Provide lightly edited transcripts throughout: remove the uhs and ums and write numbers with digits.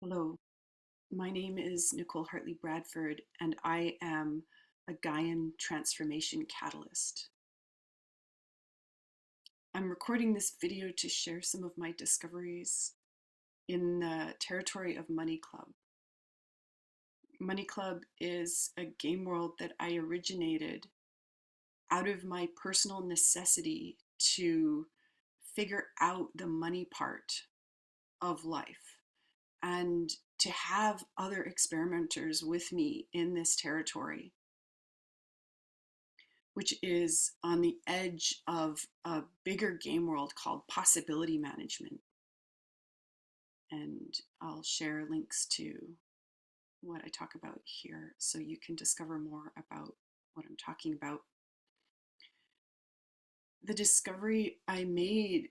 Hello, my name is Nicole Hartley Bradford, and I am a Gaian transformation catalyst. I'm recording this video to share some of my discoveries in the territory of Money Club. Money Club is a game world that I originated out of my personal necessity to figure out the money part of life and to have other experimenters with me in this territory, which is on the edge of a bigger game world called possibility management. And I'll share links to what I talk about here so you can discover more about what I'm talking about. The discovery I made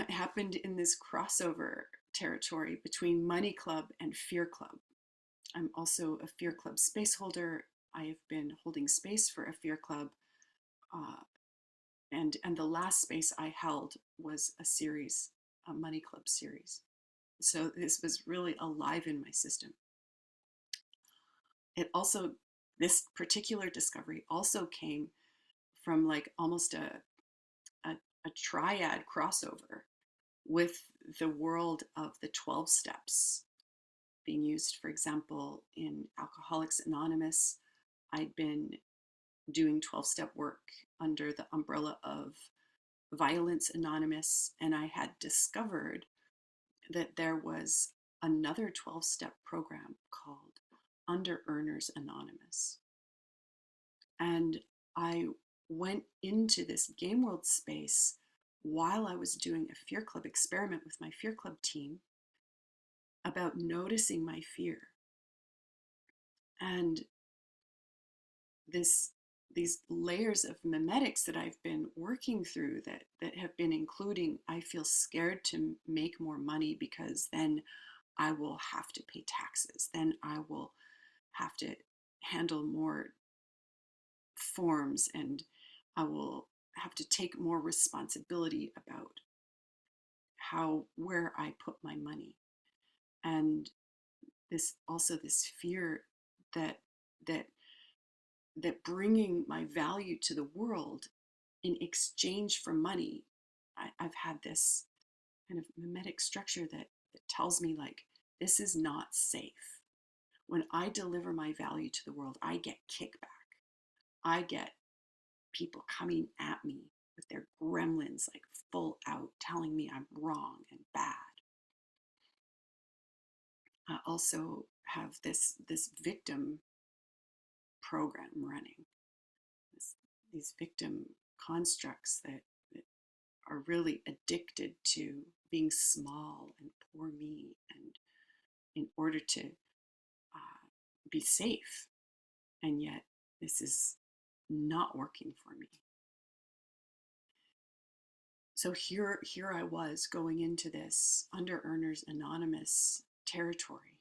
happened in this crossover territory between Money Club and Fear Club. I'm also a Fear Club space holder. I have been holding space for a Fear Club, uh, and the last space I held was a series, a Money Club series. So this was really alive in my system. It also, this particular discovery also came from like almost a, a triad crossover with the world of the 12 steps being used. For example, in Alcoholics Anonymous, I'd been doing 12-step work under the umbrella of Violence Anonymous, and I had discovered that there was another 12-step program called Under Earners Anonymous. And I went into this game world space while I was doing a Fear Club experiment with my Fear Club team about noticing my fear. And this these layers of memetics that I've been working through that have been including, I feel scared to make more money because then I will have to pay taxes. Then I will have to handle more forms, and I will have to take more responsibility about where I put my money. And this also this fear that that that bringing my value to the world in exchange for money, I've had this kind of mimetic structure that tells me like, this is not safe. When I deliver my value to the world, I get kickback. I get people coming at me with their gremlins, like full out, telling me I'm wrong and bad. I also have this victim program running, this, these victim constructs that are really addicted to being small and poor me, and in order to be safe. And yet this is not working for me. So here I was going into this Under Earners Anonymous territory,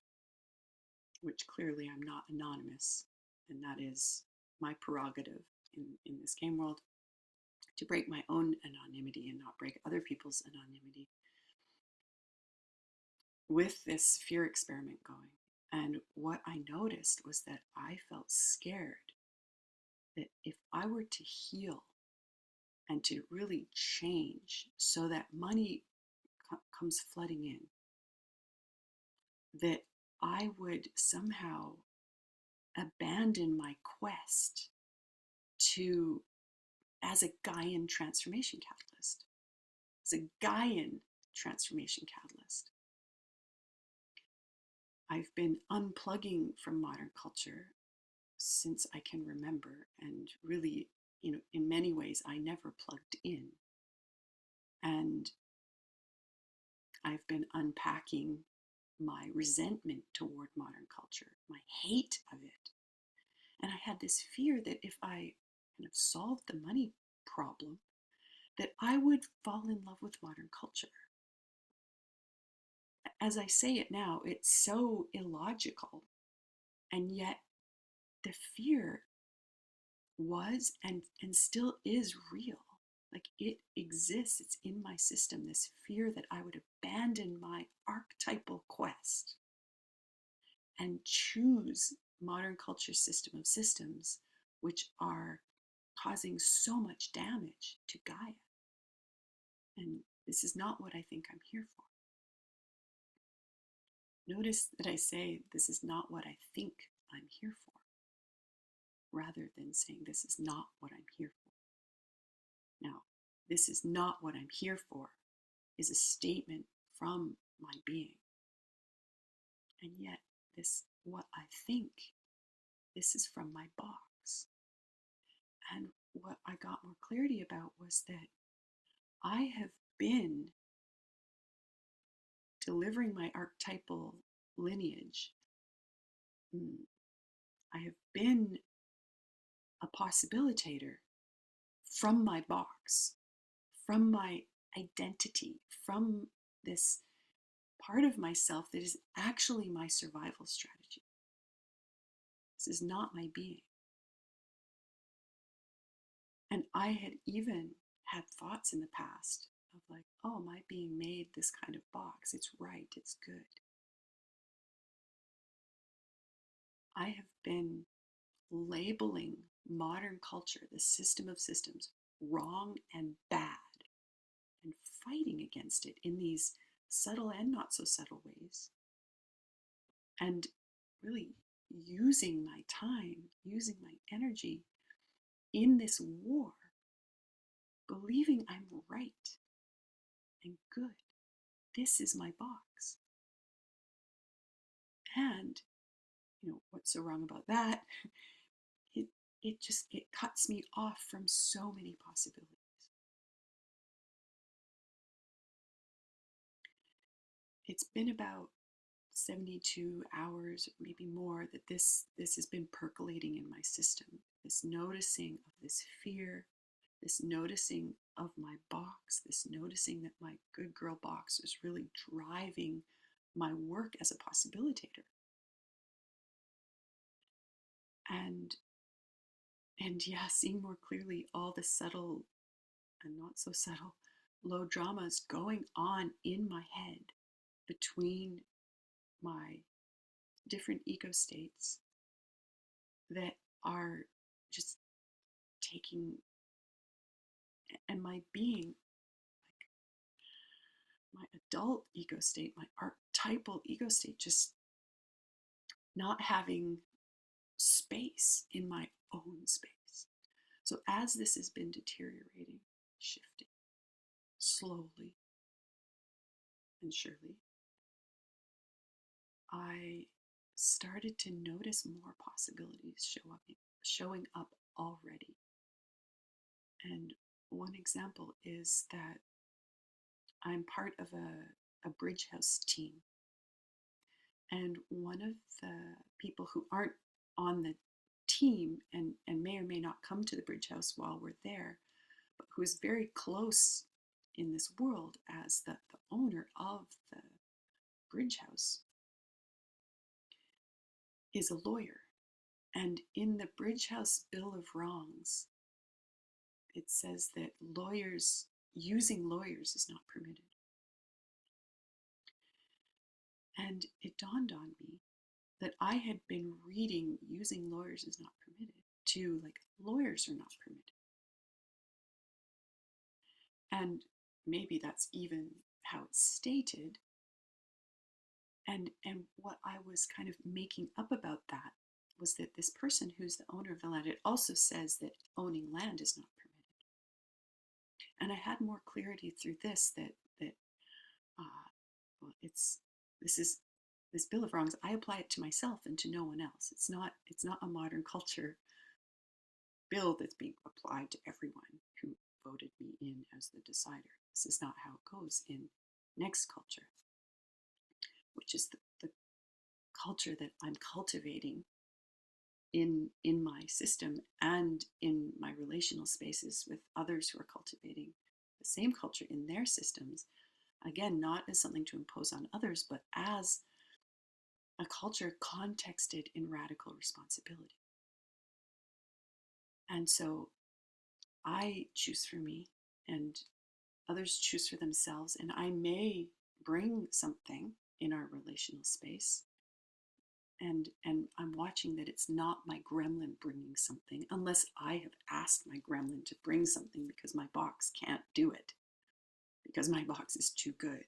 which clearly I'm not anonymous, and that is my prerogative in this game world, to break my own anonymity and not break other people's anonymity, with this fear experiment going. And what I noticed was that I felt scared that if I were to heal and to really change so that money comes flooding in, that I would somehow abandon my quest to, as a Gaian transformation catalyst, as a Gaian transformation catalyst. I've been unplugging from modern culture since I can remember, and really, in many ways, I never plugged in. And I've been unpacking my resentment toward modern culture, my hate of it. And I had this fear that if I kind of solved the money problem, that I would fall in love with modern culture. As I say it now, it's so illogical. And yet the fear was and still is real. Like, it exists, it's in my system, this fear that I would abandon my archetypal quest and choose modern culture's system of systems, which are causing so much damage to Gaia. And this is not what I think I'm here for. Notice that I say this is not what I think I'm here for, rather than saying this is not what I'm here for. Now, this is not what I'm here for is a statement from my being. And yet, this, what I think, this is from my box. And what I got more clarity about was that I have been delivering my archetypal lineage. I have been a possibilitator from my box, from my identity, from this part of myself that is actually my survival strategy. This is not my being. And I had even had thoughts in the past of like, oh, my being made this kind of box. It's right, it's good. I have been labeling modern culture, the system of systems, wrong and bad, and fighting against it in these subtle and not so subtle ways. And really using my time, using my energy in this war, believing I'm right and good. This is my box. And, what's so wrong about that? It cuts me off from so many possibilities. It's been about 72 hours, maybe more, that this has been percolating in my system. This noticing of this fear, this noticing of my box, this noticing that my good girl box is really driving my work as a possibilitator. And yeah, seeing more clearly all the subtle and not so subtle low dramas going on in my head between my different ego states that are just taking, and my being, my adult ego state, my archetypal ego state, just not having space in my own space. So as this has been deteriorating, shifting slowly and surely, I started to notice more possibilities showing up already. And one example is that I'm part of a Bridge House team. And one of the people who aren't on the team and may or may not come to the Bridge House while we're there, but who is very close in this world as the owner of the Bridge House, is a lawyer. And in the Bridge House Bill of Wrongs, it says that using lawyers is not permitted. And it dawned on me that I had been reading using lawyers is not permitted to like lawyers are not permitted. And maybe that's even how it's stated. And what I was kind of making up about that was that this person who's the owner of the land, it also says that owning land is not permitted. And I had more clarity through this that well, this Bill of Wrongs, I apply it to myself and to no one else. It's not a modern culture bill that's being applied to everyone who voted me in as the decider. This is not how it goes in next culture, which is the culture that I'm cultivating in my system and in my relational spaces with others who are cultivating the same culture in their systems. Again, not as something to impose on others, but as a culture contexted in radical responsibility. And so I choose for me, and others choose for themselves, and I may bring something in our relational space and I'm watching that it's not my gremlin bringing something, unless I have asked my gremlin to bring something because my box can't do it, because my box is too good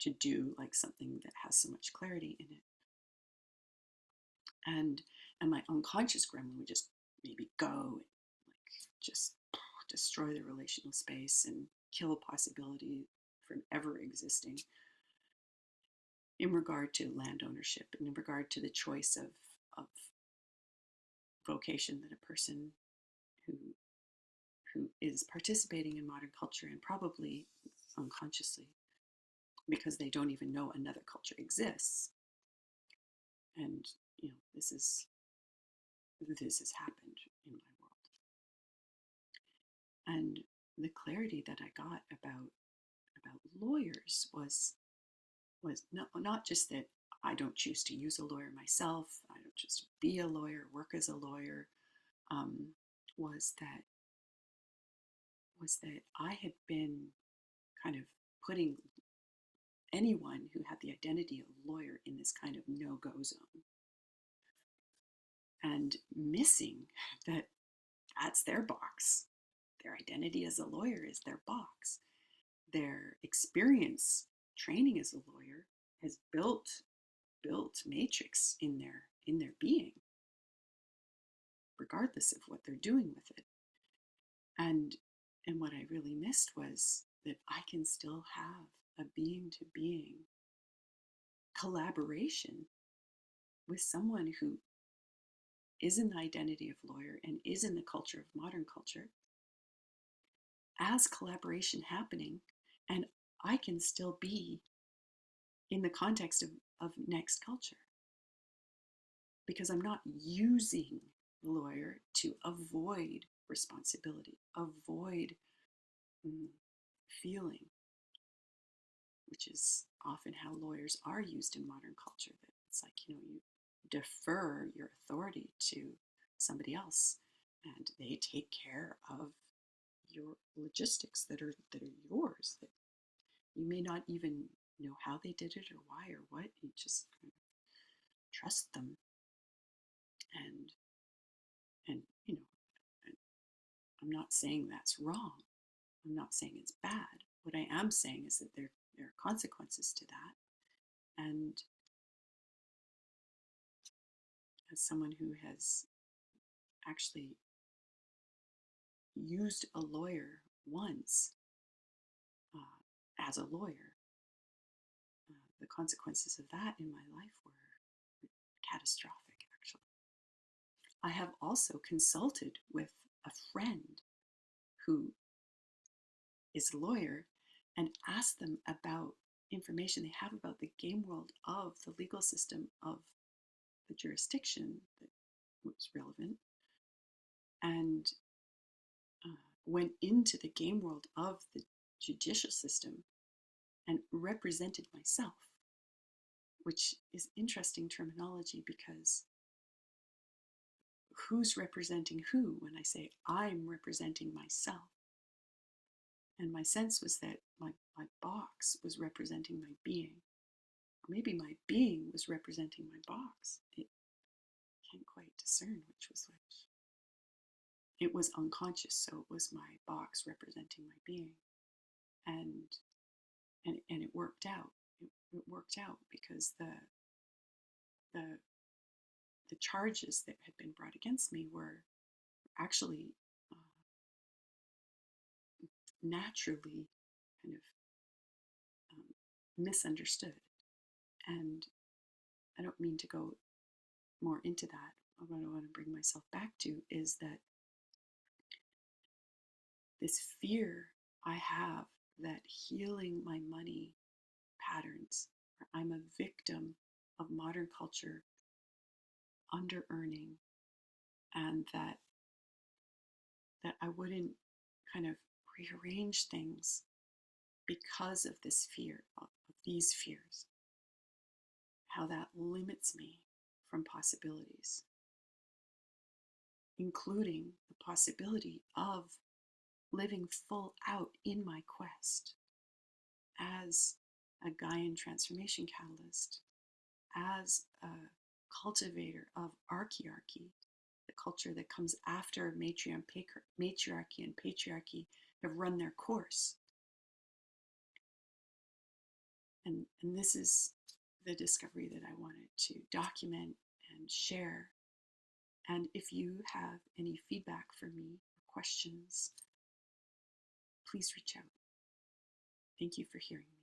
to do like something that has so much clarity in it. And my unconscious gremlin would just maybe go and like just destroy the relational space and kill possibility from ever existing in regard to land ownership and in regard to the choice of vocation that a person who who is participating in modern culture, and probably unconsciously because they don't even know another culture exists. And this has happened in my world. And the clarity that I got about lawyers was not just that I don't choose to use a lawyer myself, I don't just be a lawyer, work as a lawyer, um, was that I had been kind of putting anyone who had the identity of lawyer in this kind of no-go zone, and missing that that's their box. Their identity as a lawyer is their box. Their experience training as a lawyer has built matrix in their being, regardless of what they're doing with it. And what I really missed was that I can still have a being to being collaboration with someone who is in the identity of lawyer and is in the culture of modern culture, as collaboration happening, and I can still be in the context of next culture, because I'm not using the lawyer to avoid responsibility, avoid feeling, which is often how lawyers are used in modern culture. That it's like, you defer your authority to somebody else, and they take care of your logistics that are yours. That you may not even know how they did it or why or what. You just kind of trust them, and and I'm not saying that's wrong. I'm not saying it's bad. What I am saying is that there are consequences to that. And as someone who has actually used a lawyer once as a lawyer, the consequences of that in my life were catastrophic, actually. I have also consulted with a friend who is a lawyer and asked them about information they have about the game world of the legal system of the jurisdiction that was relevant, and went into the game world of the judicial system and represented myself, which is interesting terminology, because who's representing who when I say I'm representing myself? And my sense was that my box was representing my being. Or maybe my being was representing my box. It can't quite discern which was which. It was unconscious, so it was my box representing my being. And it worked out. It worked out because the the charges that had been brought against me were actually naturally kind of misunderstood. And I don't mean to go more into that. What I want to bring myself back to is that this fear I have that healing my money patterns, or I'm a victim of modern culture under earning, and that I wouldn't kind of rearrange things because of this fear, of these fears, how that limits me from possibilities, including the possibility of living full out in my quest as a Gaian transformation catalyst, as a cultivator of archiarchy, the culture that comes after matriarchy and patriarchy have run their course. And this is the discovery that I wanted to document and share. And if you have any feedback for me, or questions, please reach out. Thank you for hearing me.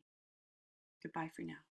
Goodbye for now.